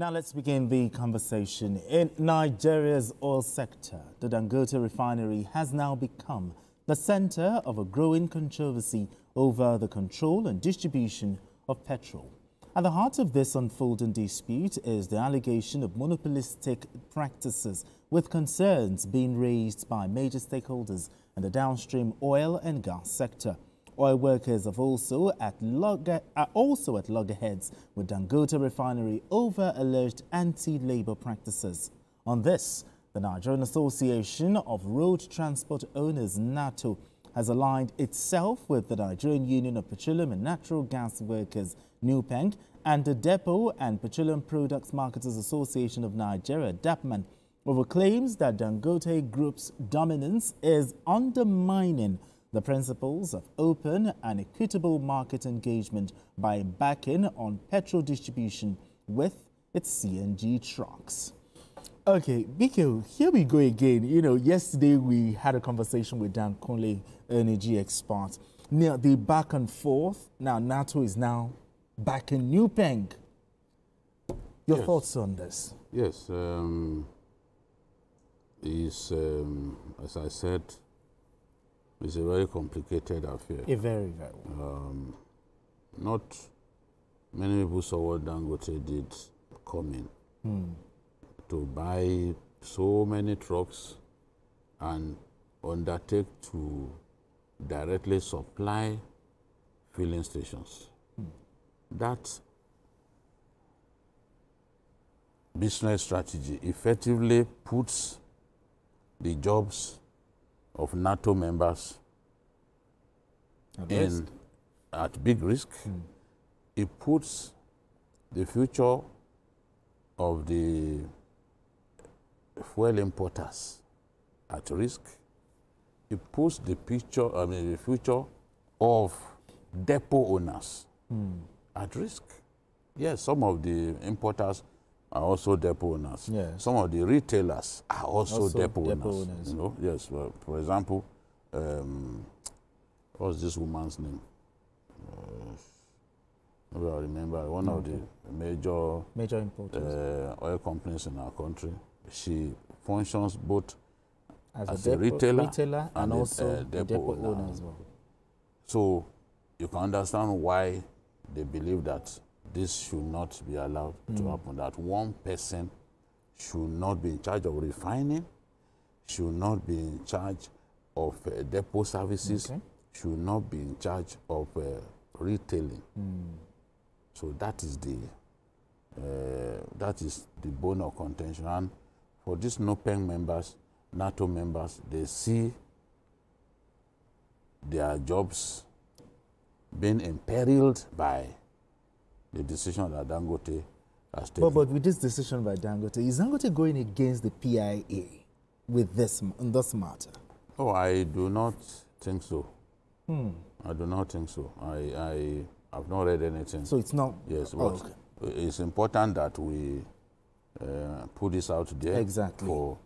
Now let's begin the conversation. In Nigeria's oil sector, the Dangote Refinery has now become the center of a growing controversy over the control and distribution of petrol. At the heart of this unfolding dispute is the allegation of monopolistic practices, with concerns being raised by major stakeholders in the downstream oil and gas sector. Oil workers are also at loggerheads with Dangote Refinery over alleged anti-labor practices. On this, the Nigerian Association of Road Transport Owners, NARTO, has aligned itself with the Nigerian Union of Petroleum and Natural Gas Workers, NUPENG, and the Depot and Petroleum Products Marketers Association of Nigeria, DAPPMAN, over claims that Dangote Group's dominance is undermining the principles of open and equitable market engagement by embarking on petrol distribution with its CNG trucks. Okay, Biko, here we go again. You know, yesterday we had a conversation with Dan Conley, energy expert. Now, the back and forth. Now, NATO is now back in NUPENG. Your thoughts on this? Yes. As I said, it's a very complicated affair. Very. Not many people saw what Dangote did coming. To buy so many trucks and undertake to directly supply filling stations. That business strategy effectively puts the jobs of NATO members at big risk. It puts the future of the fuel importers at risk. It puts the future of depot owners at risk. Yes, some of the importers are also depot owners. Yes. Some of the retailers are also depot owners. You know? Yes. Well, for example, what's this woman's name? Maybe I remember one of the major importers, oil companies in our country. She functions both as a retailer and also a depot owner as well. So you can understand why they believe that this should not be allowed to happen, that one person should not be in charge of refining, should not be in charge of depot services, should not be in charge of retailing. So that is the bone of contention. And for these NUPENG members, NATO members, they see their jobs being imperiled by the decision that Dangote has taken. But with this decision by Dangote, is Dangote going against the PIA with this matter? Oh, I do not think so. I do not think so. I have not read anything. So it's not? Yes, but it's important that we put this out there for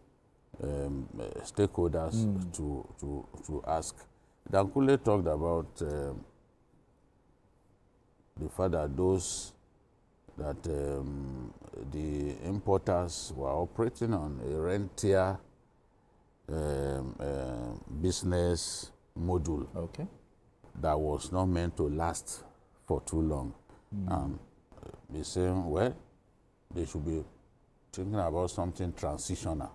stakeholders to ask. Dankule talked about the fact that the importers were operating on a rentier business model that was not meant to last for too long. He's saying, well, they should be thinking about something transitional,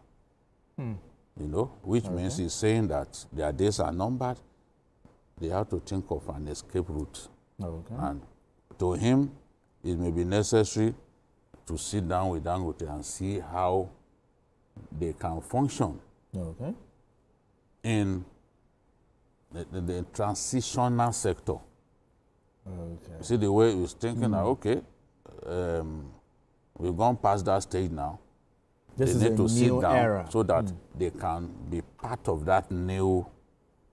you know, which means he's saying that their days are numbered. They have to think of an escape route. And to him, it may be necessary to sit down with Dangote and see how they can function in the transitional sector. See the way he's thinking that, we've gone past that stage now. They need to sit down so that they can be part of that new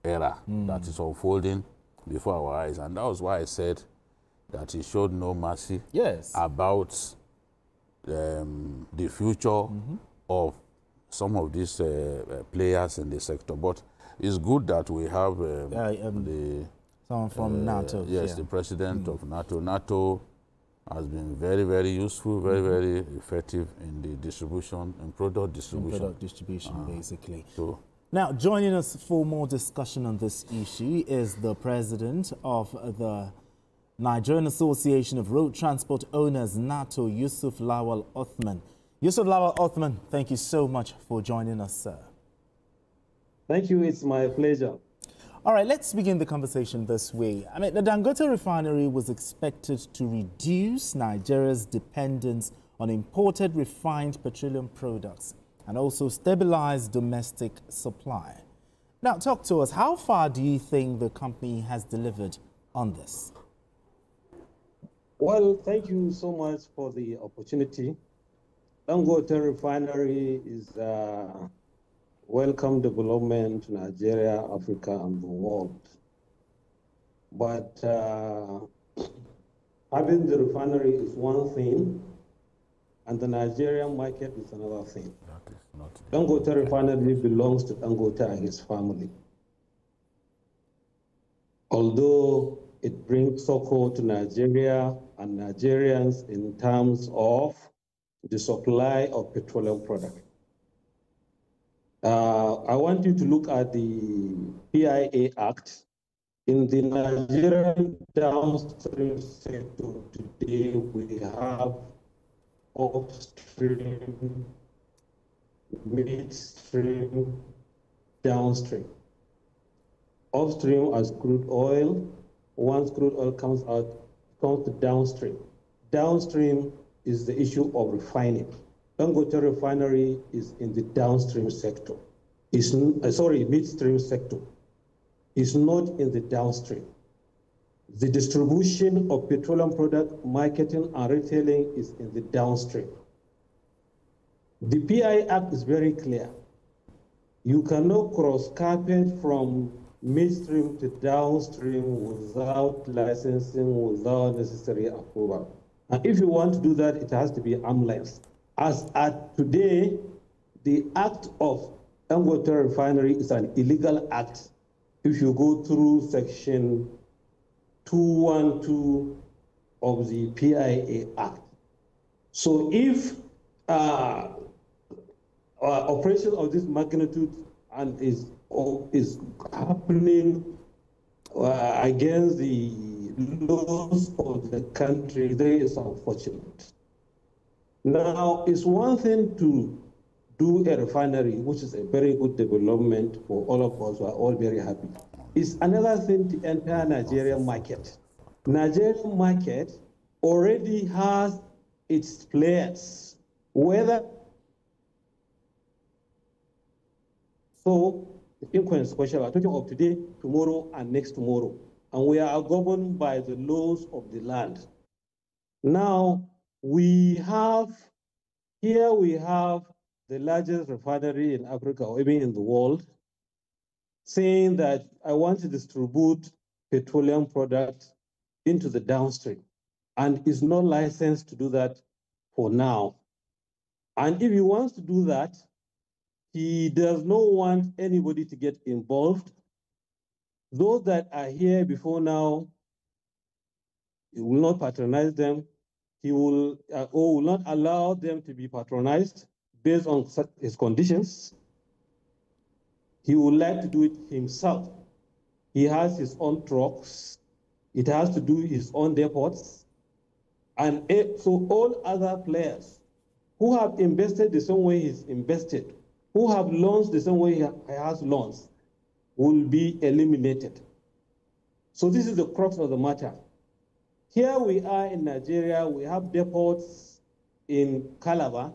era that is unfolding before our eyes. And that was why I said that he showed no mercy about the future of some of these players in the sector. But it's good that we have someone from NATO. Yes, the president of NATO. NATO has been very, very useful, very, very effective in the distribution, in product distribution. In product distribution, basically. So, now, joining us for more discussion on this issue is the president of the Nigerian Association of Road Transport Owners, NARTO, Yusuf Lawal Othman. Yusuf Lawal Othman, thank you so much for joining us, sir. Thank you. It's my pleasure. All right, let's begin the conversation this way. I mean, the Dangote Refinery was expected to reduce Nigeria's dependence on imported refined petroleum products and also stabilize domestic supply. Now, talk to us. How far do you think the company has delivered on this? Well, thank you so much for the opportunity. Dangote Refinery is a welcome development to Nigeria, Africa, and the world. But having the refinery is one thing, and the Nigerian market is another thing. That is not Dangote Refinery belongs to Dangote and his family. Although it brings succor to Nigeria and Nigerians in terms of the supply of petroleum products. I want you to look at the PIA Act. In the Nigerian downstream sector today, we have upstream, midstream, downstream. Upstream as crude oil. Once crude oil comes out, it comes to downstream. Downstream is the issue of refining. Dangote Refinery is in the downstream sector. Midstream sector. It's not in the downstream. The distribution of petroleum product marketing and retailing is in the downstream. The PI Act is very clear. You cannot cross carpet from midstream to downstream without licensing, without necessary approval. And if you want to do that, it has to be arm's length. As at today, the act of Dangote Refinery is an illegal act if you go through section 212 of the PIA Act. So if operation of this magnitude and is happening against the laws of the country, that is unfortunate. Now, it's one thing to do a refinery, which is a very good development for all of us. We are all very happy. It's another thing to enter Nigerian market. Nigerian market already has its players, whether so. Influence question we're talking of today, tomorrow, and next tomorrow. And we are governed by the laws of the land. Now, we have the largest refinery in Africa, or even in the world, saying that I want to distribute petroleum products into the downstream. And is not licensed to do that for now. And if he wants to do that, he does not want anybody to get involved. Those that are here before now, he will not patronize them. He will not allow them to be patronized based on his conditions. He would like to do it himself. He has his own trucks. It has to do his own depots. And so all other players who have invested the same way he's invested, who have loans the same way he has loans, will be eliminated. So this is the crux of the matter. Here we are in Nigeria, we have depots in Calabar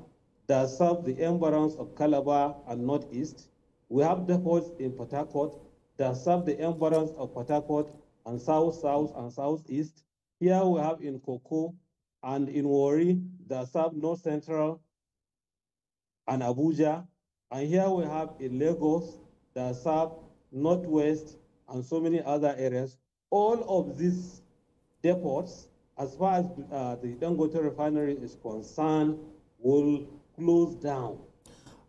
that serve the environs of Calabar and Northeast. We have depots in Port Harcourt that serve the environs of Port Harcourt and South and Southeast. Here we have in Koko and in Warri that serve North Central and Abuja. And here we have in Lagos that serve Northwest and so many other areas. All of these depots, as far as the Dangote Refinery is concerned, will close down.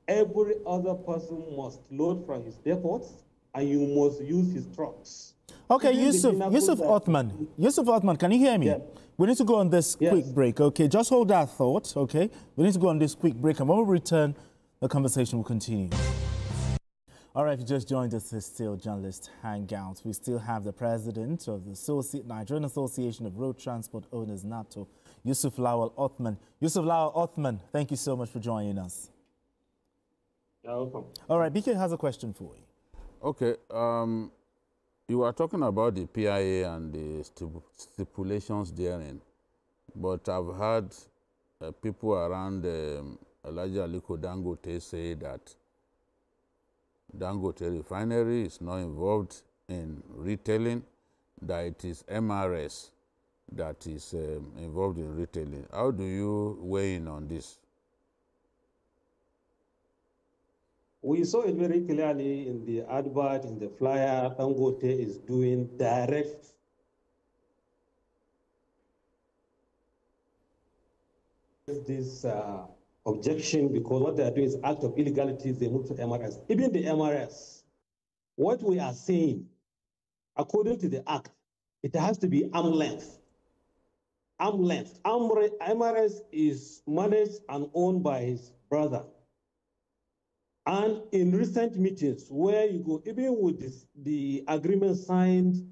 Every other person must load from his depots, and you must use his trucks. Okay, Yusuf Othman. Yusuf Othman, can you hear me? Yeah. We need to go on this quick break, okay? Just hold that thought, okay? We need to go on this quick break, and when we return, the conversation will continue. All right, if you just joined us, it's still Journalist Hangout. We still have the president of the Nigerian Association of Road Transport Owners, NARTO, Yusuf Lawal Othman. Yusuf Lawal Othman, thank you so much for joining us. You're welcome. All right, BK has a question for you. Okay, you were talking about the PIA and the stipulations therein, but I've heard people around Elijah Aliko Dangote say that Dangote Refinery is not involved in retailing, that it is MRS that is involved in retailing. How do you weigh in on this? We saw it very clearly in the advert, in the flyer. Dangote is doing direct this objection, because what they are doing is act of illegality. They move to MRS. Even the MRS, what we are saying, according to the act, it has to be arm length. Arm length. MRS is managed and owned by his brother. And in recent meetings where you go, even with the agreement signed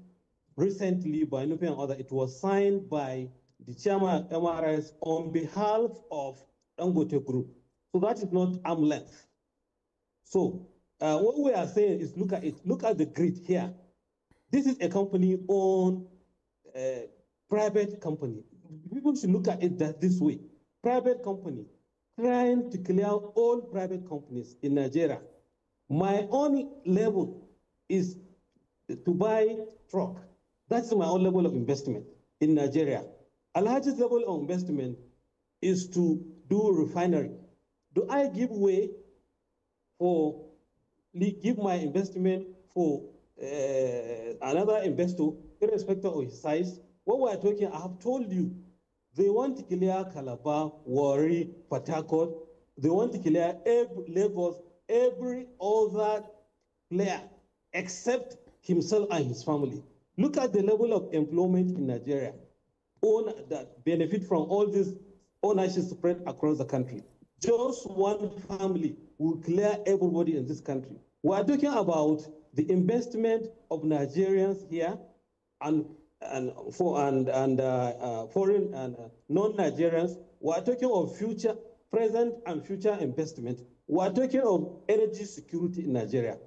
recently by NUPENG and others, it was signed by the chairman of MRS on behalf of Dangote Group. So that is not arm length. So what we are saying is look at it. Look at the grid here. This is a company owned, private company. People should look at it this way. Private company trying to clear all private companies in Nigeria. My own level is to buy truck. That's my own level of investment in Nigeria. Alhaji's level of investment is to do refinery. Do I give way for, give my investment for another investor, irrespective of his size? What we are talking, I have told you, they want to clear Calabar, Warri, Port Harcourt. They want to clear Lagos, every other player except himself and his family. Look at the level of employment in Nigeria that benefit from all this ownership spread across the country. Just one family will clear everybody in this country. We are talking about the investment of Nigerians here and foreign and non-Nigerians. We are talking of future, present and future investment. We are talking of energy security in Nigeria.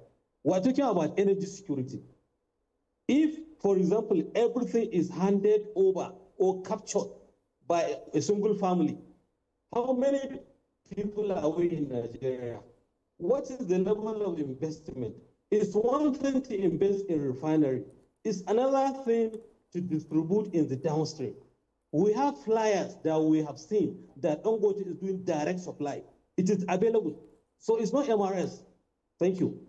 We are talking about energy security. If, for example, everything is handed over or captured by a single family, how many people are we in Nigeria? What is the level of investment? It's one thing to invest in refinery. It's another thing to distribute in the downstream. We have flyers that we have seen that Dangote is doing direct supply. It is available. So it's not MRS. Thank you.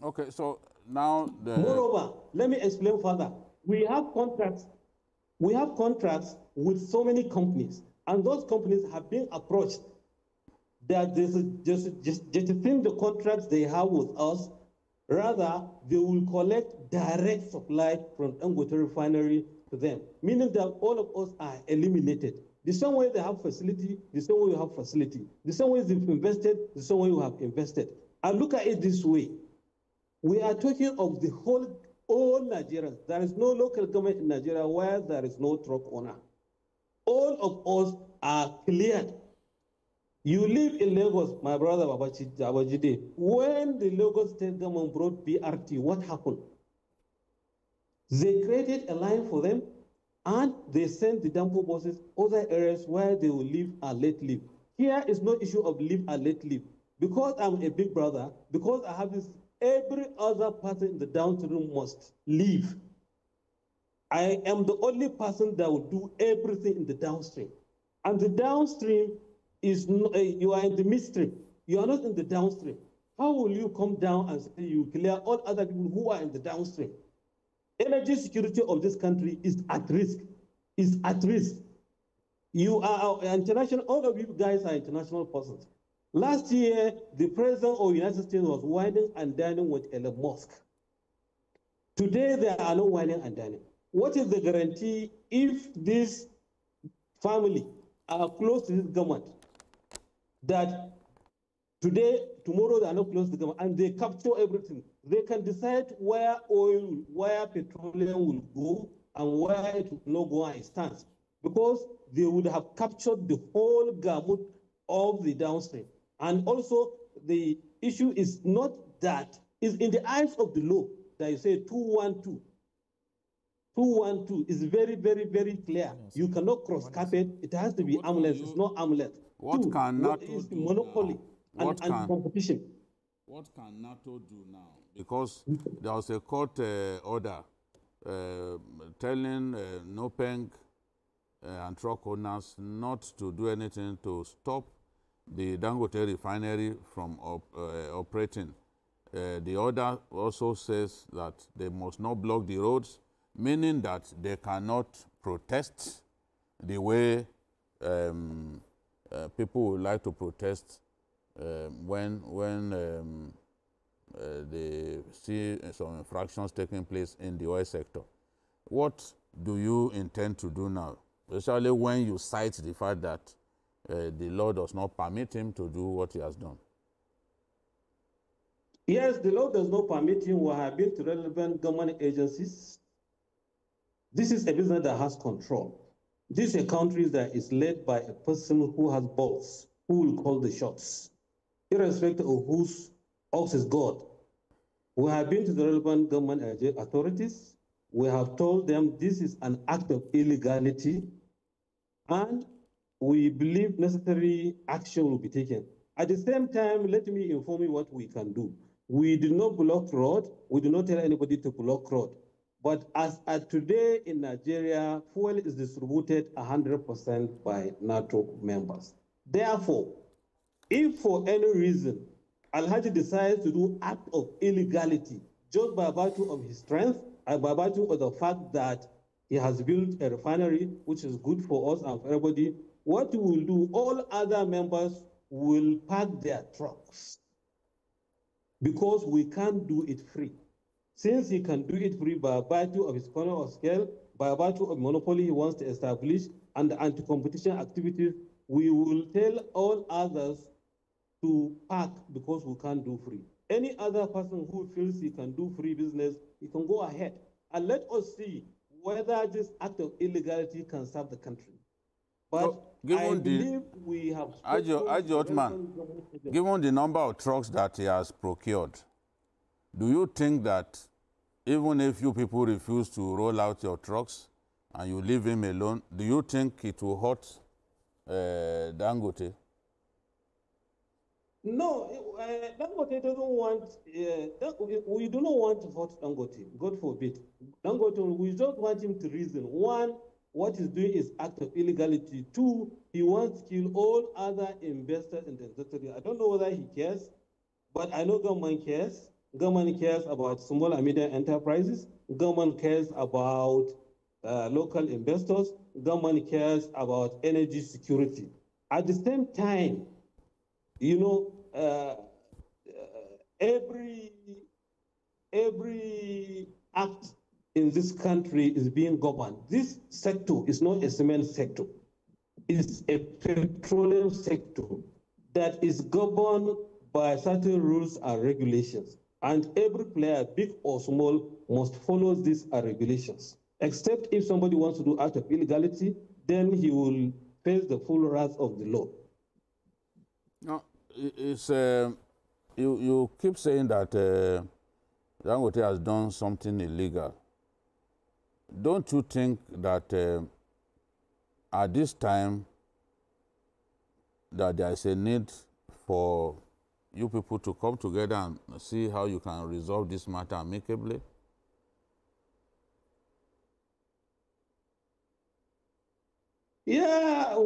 Okay, so now Moreover, let me explain further. We have contracts with so many companies, and those companies have been approached that just think the contracts they have with us. Rather, they will collect direct supply from Dangote Refinery to them, meaning that all of us are eliminated. The same way they have facility, the same way you have facility. The same way they've invested, the same way you have invested. And look at it this way. We are talking of the all Nigerians. There is no local government in Nigeria where there is no truck owner. All of us are cleared. You live in Lagos, my brother Babajide. When the Lagos state government brought BRT, what happened? They created a line for them, and they sent the Dampo buses other areas where they will live and let live. Here is no issue of live and let live. Because I'm a big brother, because I have this, every other person in the downstream must leave. I am the only person that will do everything in the downstream. And the downstream is, you are in the midstream. You are not in the downstream. How will you come down and say you clear all other people who are in the downstream? Energy security of this country is at risk. Is at risk. You are international, all of you guys are international persons. Last year, the president of the United States was whining and dining with Elon Musk. Today, there are no whining and dining. what is the guarantee if this family are close to this government that today, tomorrow they are not close to the government and they capture everything? They can decide where oil, where petroleum will go and where it will not go and it stands, because they would have captured the whole gamut of the downstream. And also the issue is not that, is in the eyes of the law that you say 212. 212 is very, very, very clear. Yes. You cannot cross-cap it. It has to be armless. It's not armless. What can NATO do monopoly now? and competition. What can NATO do now? Because there was a court order telling NUPENG and truck owners not to do anything to stop the Dangote Refinery from operating. The order also says that they must not block the roads, meaning that they cannot protest the way people would like to protest when they see some infractions taking place in the oil sector. What do you intend to do now, especially when you cite the fact that the law does not permit him to do what he has done? Yes, the law does not permit him. We have been to relevant government agencies. This is a business that has control. This is a country that is led by a person who has balls, who will call the shots, irrespective of whose ox is God. We have been to the relevant government authorities. We have told them this is an act of illegality, and we believe necessary action will be taken. At the same time, let me inform you what we can do. We do not block road. We do not tell anybody to block road. But as at today in Nigeria, fuel is distributed 100% by NATO members. Therefore, if for any reason Al-Haji decides to do act of illegality just by virtue of his strength and by virtue of the fact that he has built a refinery, which is good for us and for everybody, what we will do, all other members will park their trucks because we can't do it free. Since he can do it free by virtue of his corner of scale, by virtue of monopoly he wants to establish, and the anti-competition activities, we will tell all others to park because we can't do free. Any other person who feels he can do free business, he can go ahead. And let us see whether this act of illegality can serve the country. But I believe we have... Given the number of trucks that he has procured, do you think that even if you people refuse to roll out your trucks and you leave him alone, do you think it will hurt Dangote? No, Dangote doesn't want, we do not want to hurt Dangote, God forbid. Dangote, we just want him to reason. One, what he's doing is act of illegality. Two, he wants to kill all other investors in the industry. I don't know whether he cares, but I know government cares. Government cares about small and medium enterprises. Government cares about local investors. Government cares about energy security. At the same time, you know, every act in this country is being governed. This sector is not a cement sector. It's a petroleum sector that is governed by certain rules and regulations. And every player, big or small, must follow these regulations. Except if somebody wants to do act of illegality, then he will face the full wrath of the law. No, it's, you keep saying that Dangote has done something illegal. Don't you think that at this time that there is a need for you people to come together and see how you can resolve this matter amicably? Yeah,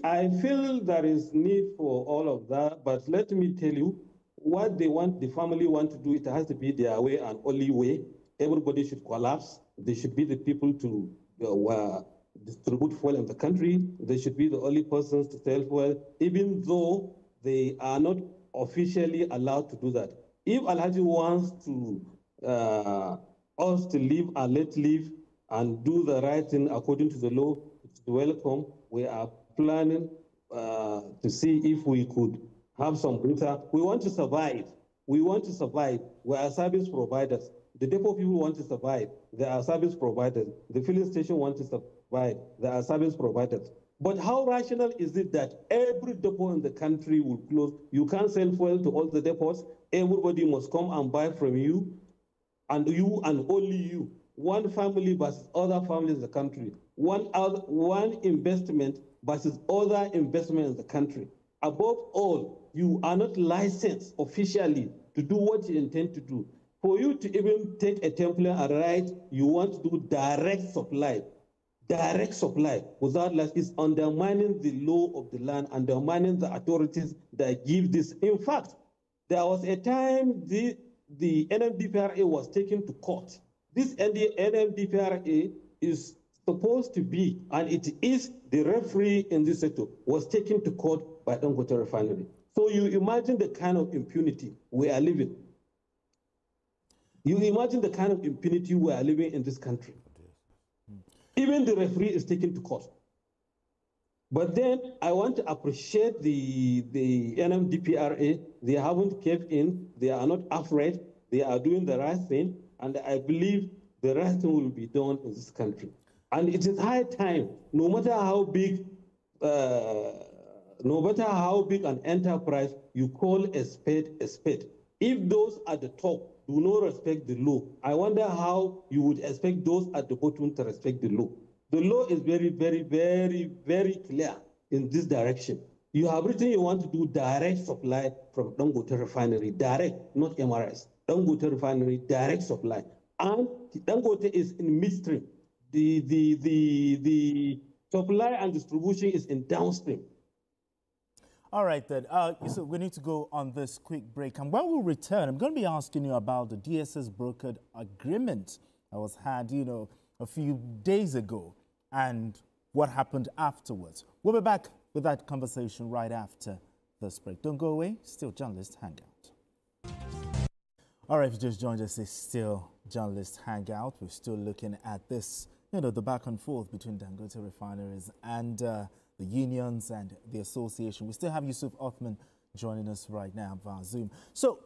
I feel there is need for all of that, but let me tell you, what they want, the family want to do, it has to be their way and only way. Everybody should collapse. They should be the people to distribute fuel in the country. They should be the only persons to sell fuel, even though they are not officially allowed to do that. If Al-Haji wants to us to leave and let leave and do the right thing according to the law, it's welcome. We are planning to see if we could have some breather. We want to survive. We want to survive. We are service providers. The depot people want to survive. They are service providers. The filling station want to survive. They are service providers. But how rational is it that every depot in the country will close? You can't sell fuel to all the depots. Everybody must come and buy from you and only you. One family versus other families in the country. One investment versus other investment in the country. Above all, you are not licensed officially to do what you intend to do. For you to even take a template and write, you want to do direct supply without license is undermining the law of the land, undermining the authorities that give this. In fact, there was a time the NMDPRA was taken to court. This NMDPRA is supposed to be, and it is the referee in this sector, was taken to court by Dangote Refinery. So you imagine the kind of impunity we are living. You imagine the kind of impunity we are living in this country. Even the referee is taken to court. But then I want to appreciate the NMDPRA. They haven't kept in. They are not afraid. They are doing the right thing. And I believe the right thing will be done in this country. And it is high time, no matter how big an enterprise, you call a spade a spade. If those at the top do not respect the law, I wonder how you would expect those at the bottom to respect the law. The law is very, very, very, very clear in this direction. You have written you want to do direct supply from Dangote Refinery, direct, not MRS. Dangote Refinery, direct supply. And Dangote is in midstream. The supply and distribution is in downstream. All right, then. So we need to go on this quick break. And when we return, I'm going to be asking you about the DSS brokered agreement that was had, a few days ago and what happened afterwards. We'll be back with that conversation right after this break. Don't go away. Still Journalist Hangout. All right, if you just joined us, it's still Journalist Hangout. We're still looking at this, the back and forth between Dangote Refineries and the unions and the association. We still have Yusuf Othman joining us right now via Zoom. So,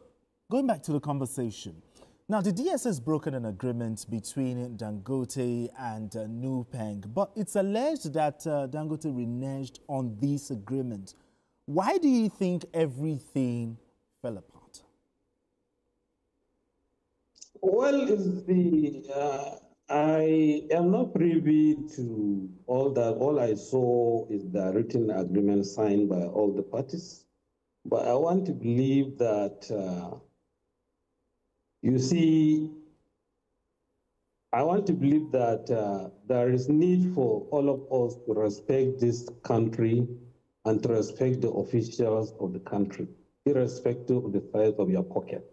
going back to the conversation. Now, the DSS brokered an agreement between Dangote and NUPENG, but it's alleged that Dangote reneged on this agreement. Why do you think everything fell apart? Well, I am not privy to all that. All I saw is the written agreement signed by all the parties. But I want to believe that, there is need for all of us to respect this country and to respect the officials of the country, irrespective of the size of your pocket.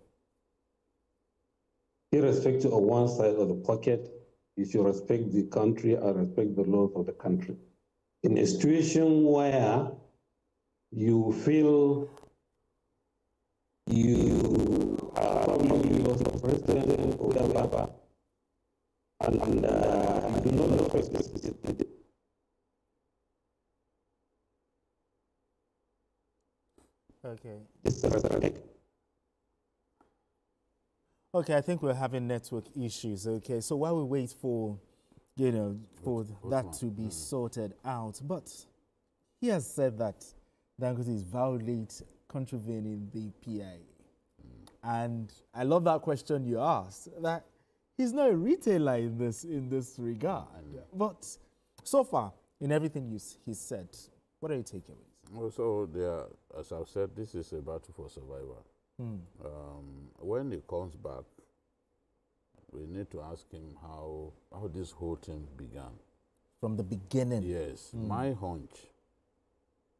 Irrespective of one side of the pocket, you should respect the country and respect the laws of the country. In a situation where you feel you are probably lost the president or whatever, and you do not respect this. Okay. Okay, I think we're having network issues. Okay, so while we wait for, that to be sorted out, but he has said that Dangote is contravening the PIA. And I love that question you asked, that he's not a retailer in this regard. But so far, in everything he's said, what are your takeaways? Well, so as I've said, this is a battle for survival. When he comes back, we need to ask him how this whole thing began. From the beginning? Yes. My hunch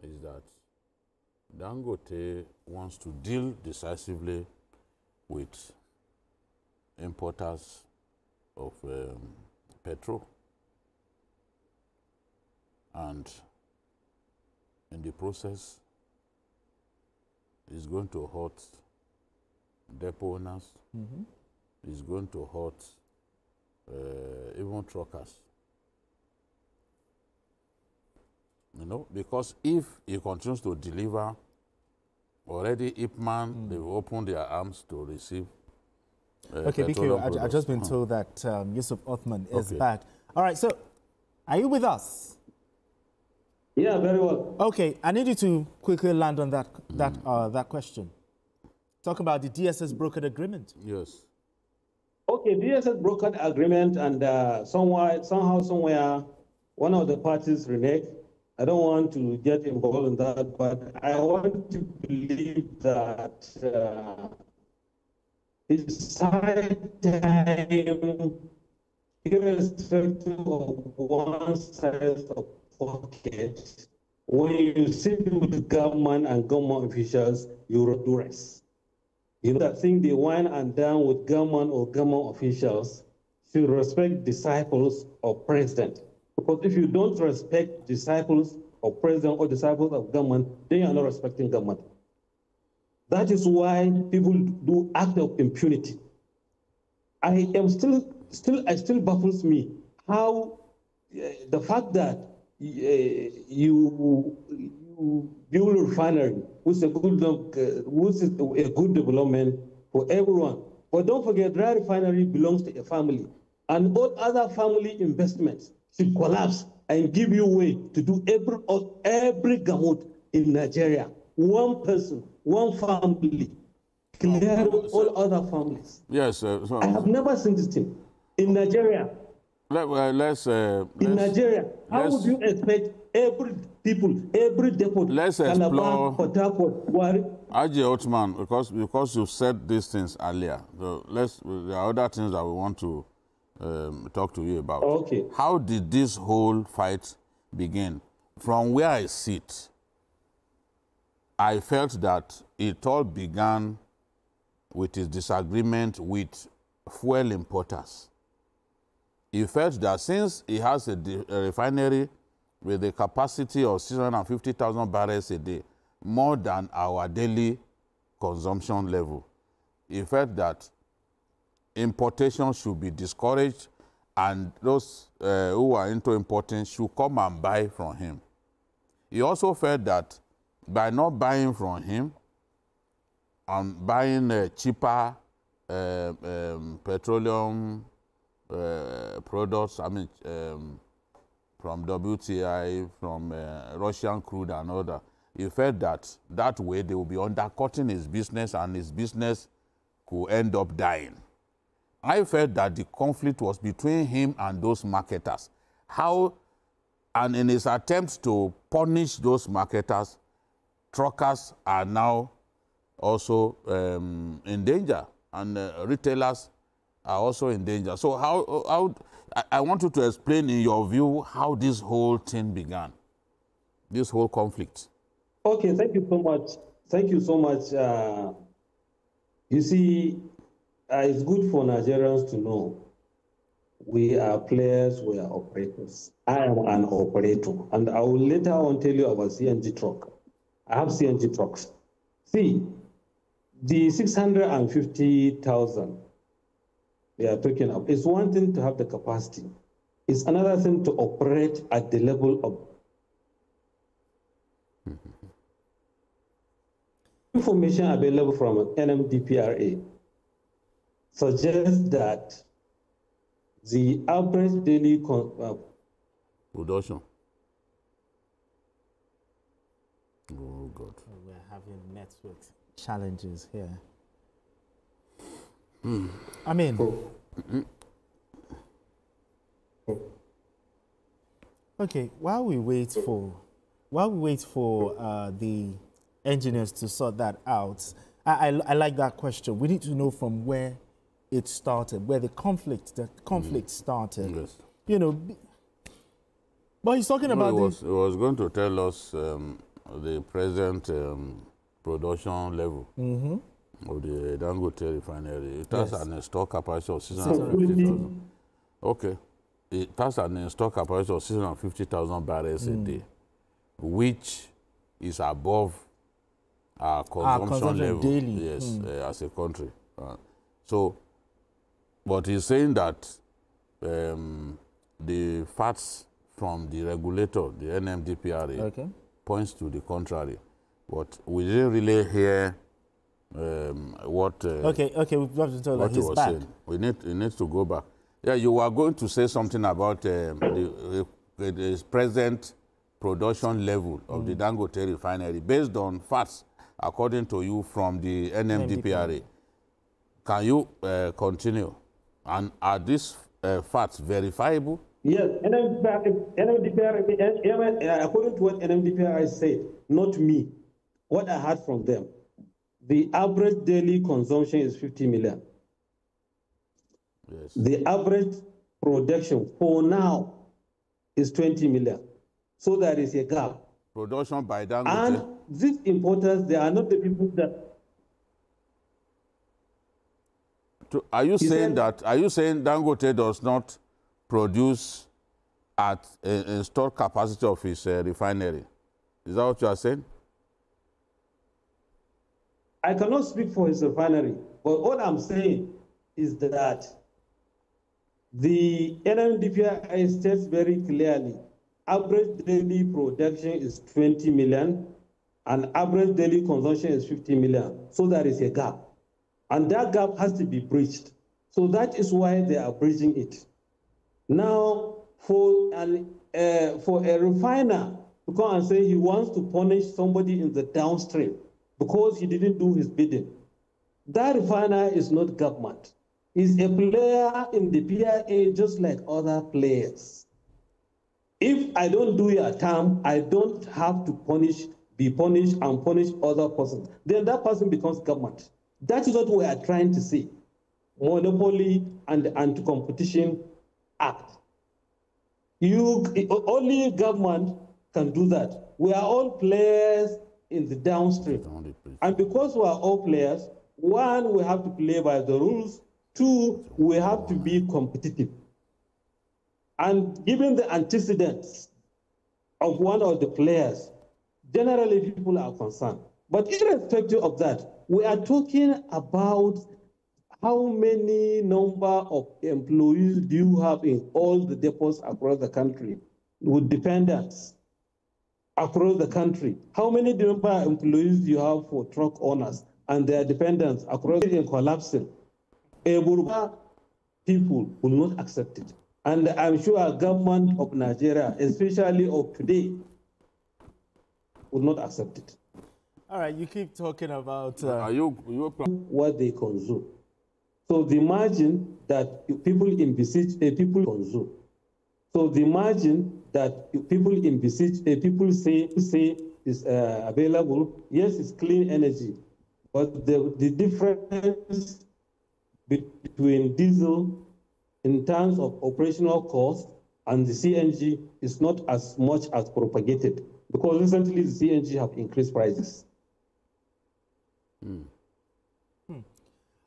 is that Dangote wants to deal decisively with importers of petrol. And in the process, is going to hurt depot owners, is going to hurt even truckers. You know, because if he continues to deliver, already DAPPMAN, they've opened their arms to receive. Okay, BQ, I've just been told that Yusuf Othman is back. All right, so are you with us? Yeah, very well. Okay, I need you to quickly land on that question. Talk about the DSS brokered agreement. Yes. Okay, DSS brokered agreement, and somehow, somewhere, one of the parties reneged. I don't want to get involved in that, but I want to believe that it's high time, irrespective of one size of pocket, when you sit with government and government officials, you do rest. You know that thing they wine and dine with government or government officials should respect disciples of president. Because if you don't respect disciples of president or disciples of government, then you are not respecting government. That is why people do act of impunity. It still baffles me how the fact that you build a refinery, which is a good development for everyone. But don't forget, dry refinery belongs to a family, and all other family investments should collapse and give you way to do every gamut in Nigeria. One person, one family, clear all other families. Yes, I have never seen this thing in Nigeria. In Nigeria, how would you expect every depot? Let's explore. Ajay Othman, because you said these things earlier. So there are other things that we want to talk to you about. Okay. How did this whole fight begin? From where I sit, I felt that it all began with his disagreement with fuel importers. He felt that since he has a refinery with a capacity of 650,000 barrels a day, more than our daily consumption level, he felt that importation should be discouraged, and those who are into importing should come and buy from him. He also felt that by not buying from him and buying cheaper petroleum products, I mean, from WTI, from Russian crude and other, he felt that that way they will be undercutting his business, and his business could end up dying. I felt that the conflict was between him and those marketers. And in his attempt to punish those marketers, truckers are now also in danger, and retailers are also in danger. So I want you to explain in your view how this whole thing began, this whole conflict. Okay, thank you so much. Thank you so much. You see, it's good for Nigerians to know we are players, we are operators. I am an operator, and I will later on tell you about CNG truck. I have CNG trucks. See, the 650,000 they are talking about, it's one thing to have the capacity. It's another thing to operate at the level of information available from NMDPRA suggests that the average daily production. Oh, God. We're having network challenges here. I mean, okay, while we wait for the engineers to sort that out, I like that question. We need to know from where it started, where the conflict started. Yes. You know, but he's talking about he was going to tell us the present production level of the Dangote Refinery. It has an installed capacity of 650,000. Okay. It has an installed capacity of 650,000 barrels a day, which is above our consumption level daily. Yes, as a country. But he's saying that the facts from the regulator, the NMDPRA, points to the contrary. But we didn't really hear what okay, we've got to tell that he's back. Saying. We need to go back. Yeah, you were going to say something about the present production level of the Dangote Refinery based on facts, according to you, from the NMDPRA. Can you continue? And are these facts verifiable? Yes, NMDPRA, according to what NMDPRA said, not me, what I heard from them, the average daily consumption is 50 million. Yes. The average production for now is 20 million. So there is a gap. Production by Dangote. And these importers, they are not the people that... Are you saying Dangote does not produce at installed capacity of his refinery? Is that what you are saying? I cannot speak for his refinery, but what I'm saying is that the NMDPRA states very clearly, average daily production is 20 million and average daily consumption is 50 million. So there is a gap. And that gap has to be bridged. So that is why they are bridging it. Now, for a refiner to come and say he wants to punish somebody in the downstream because he didn't do his bidding, that refiner is not government. He's a player in the PIA just like other players. If I don't do your term, I don't have to be punished and punish other persons. Then that person becomes government. That is what we are trying to see. Monopoly and Anti-Competition Act. Only government can do that. We are all players in the downstream. And because we are all players, one, we have to play by the rules. Two, we have to be competitive. And given the antecedents of one of the players, generally people are concerned. But irrespective of that, we are talking about how many number of employees do you have in all the depots across the country with dependents across the country? How many number of employees do you have for truck owners and their dependents across in collapsing? People will not accept it. And I'm sure our government of Nigeria, especially of today, will not accept it. All right, you keep talking about what they consume. So the margin that people envisage, people consume. So the margin that people envisage, people say is available. Yes, it's clean energy, but the difference between diesel in terms of operational cost and the CNG is not as much as propagated, because recently the CNG have increased prices.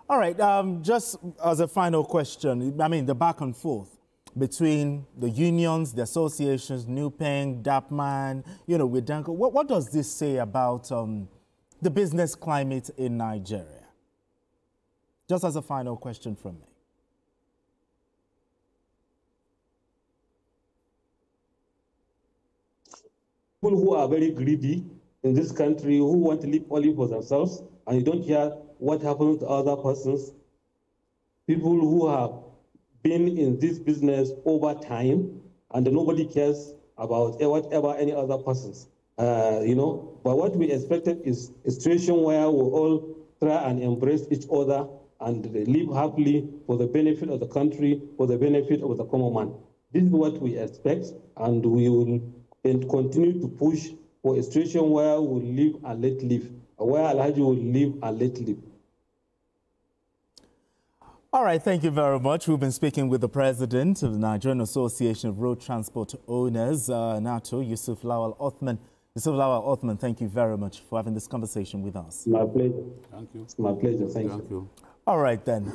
All right, just as a final question, I mean, the back and forth between the unions, the associations, NUPENG, DAPPMAN, with Dangote, what does this say about the business climate in Nigeria? Just as a final question from me. People who are very greedy in this country, who want to live only for themselves, and you don't care what happens to other persons. People who have been in this business over time, and nobody cares about whatever any other persons, But what we expected is a situation where we all try and embrace each other and live happily for the benefit of the country, for the benefit of the common man. This is what we expect, and we will continue to push for a situation where we live and let live, where Alhaji will live and let live. All right, thank you very much. We've been speaking with the president of the Nigerian Association of Road Transport Owners, NARTO, Yusuf Lawal Othman. Yusuf Lawal Othman, thank you very much for having this conversation with us. My pleasure. Thank you. It's my pleasure. Thank you. All right, then.